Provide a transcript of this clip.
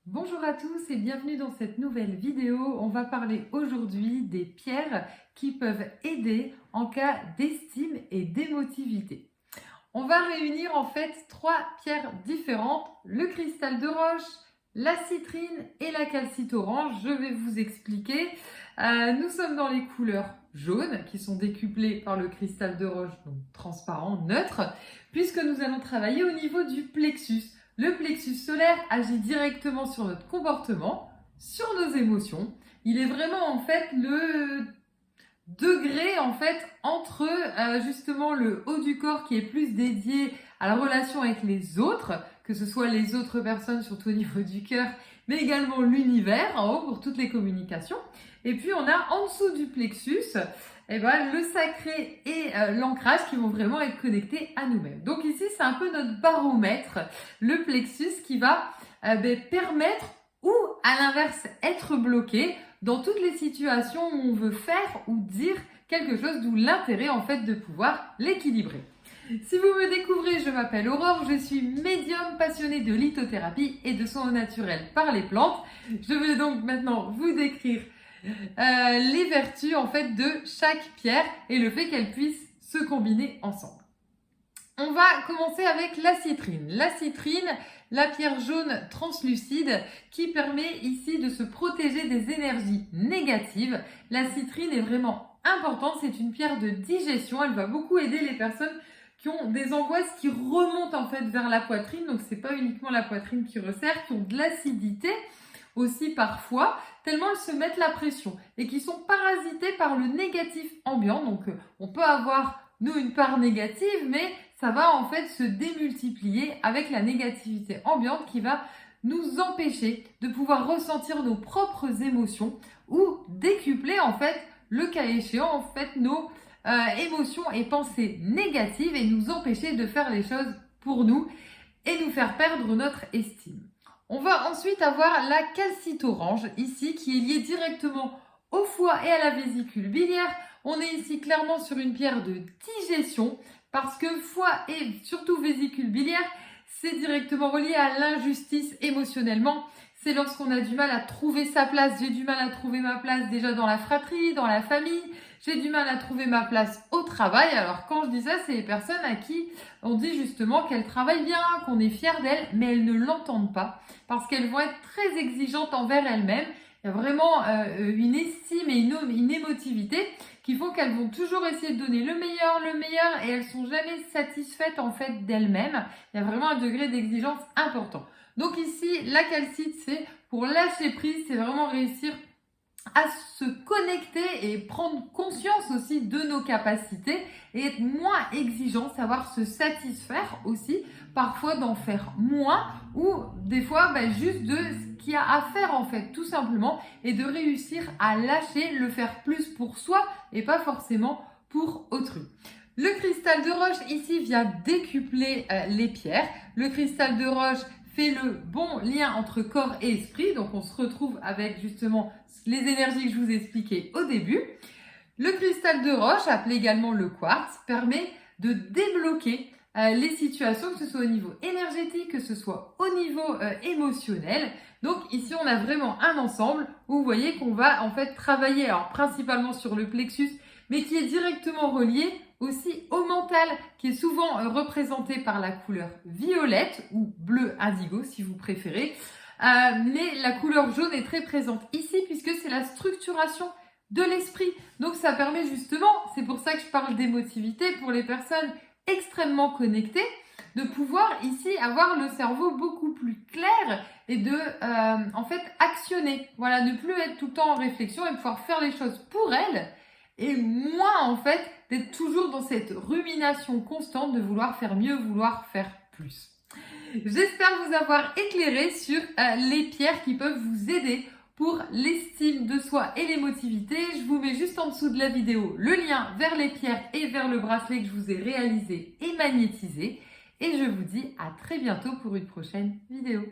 Bonjour à tous et bienvenue dans cette nouvelle vidéo. On va parler aujourd'hui des pierres qui peuvent aider en cas d'estime et d'émotivité. On va réunir en fait trois pierres différentes, le cristal de roche, la citrine et la calcite orange. Je vais vous expliquer. Nous sommes dans les couleurs jaunes qui sont décuplées par le cristal de roche, donc transparent, neutre, puisque nous allons travailler au niveau du plexus. Le plexus solaire agit directement sur notre comportement, sur nos émotions. Il est vraiment en fait le degré en fait entre justement le haut du corps qui est plus dédié à la relation avec les autres, que ce soit les autres personnes surtout au niveau du cœur, mais également l'univers en haut pour toutes les communications. Et puis on a en dessous du plexus le sacré et l'ancrage qui vont vraiment être connectés à nous-mêmes. Donc ici c'est un peu notre baromètre, le plexus qui va permettre ou à l'inverse être bloqué dans toutes les situations où on veut faire ou dire quelque chose, d'où l'intérêt en fait de pouvoir l'équilibrer. Si vous me découvrez, je m'appelle Aurore, je suis médium passionnée de lithothérapie et de soins naturels par les plantes. Je vais donc maintenant vous décrire les vertus en fait de chaque pierre et le fait qu'elles puissent se combiner ensemble. On va commencer avec la citrine. La citrine, la pierre jaune translucide qui permet ici de se protéger des énergies négatives. La citrine est vraiment importante, c'est une pierre de digestion, elle va beaucoup aider les personnes qui ont des angoisses qui remontent en fait vers la poitrine, donc c'est pas uniquement la poitrine qui resserre, qui ont de l'acidité aussi parfois, tellement elles se mettent la pression et qui sont parasitées par le négatif ambiant. Donc on peut avoir nous une part négative, mais ça va en fait se démultiplier avec la négativité ambiante qui va nous empêcher de pouvoir ressentir nos propres émotions ou décupler en fait le cas échéant en fait nos émotions et pensées négatives et nous empêcher de faire les choses pour nous et nous faire perdre notre estime. On va ensuite avoir la calcite orange ici qui est liée directement au foie et à la vésicule biliaire. On est ici clairement sur une pierre de digestion parce que foie et surtout vésicule biliaire, c'est directement relié à l'injustice émotionnellement. C'est lorsqu'on a du mal à trouver sa place. J'ai du mal à trouver ma place déjà dans la fratrie, dans la famille. J'ai du mal à trouver ma place au travail. Alors quand je dis ça, c'est les personnes à qui on dit justement qu'elles travaillent bien, qu'on est fier d'elles, mais elles ne l'entendent pas parce qu'elles vont être très exigeantes envers elles-mêmes. Il y a vraiment une estime et une émotivité qui font qu'elles vont toujours essayer de donner le meilleur et elles sont jamais satisfaites en fait d'elles-mêmes. Il y a vraiment un degré d'exigence important. Donc ici, la calcite, c'est pour lâcher prise, c'est vraiment réussir à se connecter et prendre conscience aussi de nos capacités et être moins exigeant, savoir se satisfaire aussi, parfois d'en faire moins ou des fois juste de ce qu'il y a à faire en fait tout simplement et de réussir à lâcher, le faire plus pour soi et pas forcément pour autrui. Le cristal de roche ici vient décupler les pierres. Le cristal de roche fait le bon lien entre corps et esprit. Donc, on se retrouve avec justement les énergies que je vous ai expliquées au début. Le cristal de roche, appelé également le quartz, permet de débloquer les situations, que ce soit au niveau énergétique, que ce soit au niveau émotionnel. Donc, ici, on a vraiment un ensemble où vous voyez qu'on va en fait travailler, alors principalement sur le plexus, mais qui est directement relié aussi au mental, qui est souvent représenté par la couleur violette ou bleu indigo si vous préférez. Mais la couleur jaune est très présente ici puisque c'est la structuration de l'esprit. Donc ça permet justement, c'est pour ça que je parle d'émotivité pour les personnes extrêmement connectées, de pouvoir ici avoir le cerveau beaucoup plus clair et de en fait actionner. Voilà, ne plus être tout le temps en réflexion et pouvoir faire les choses pour elles et moins en fait d'être toujours dans cette rumination constante de vouloir faire mieux, vouloir faire plus. J'espère vous avoir éclairé sur les pierres qui peuvent vous aider pour l'estime de soi et l'émotivité. Je vous mets juste en dessous de la vidéo le lien vers les pierres et vers le bracelet que je vous ai réalisé et magnétisé. Et je vous dis à très bientôt pour une prochaine vidéo.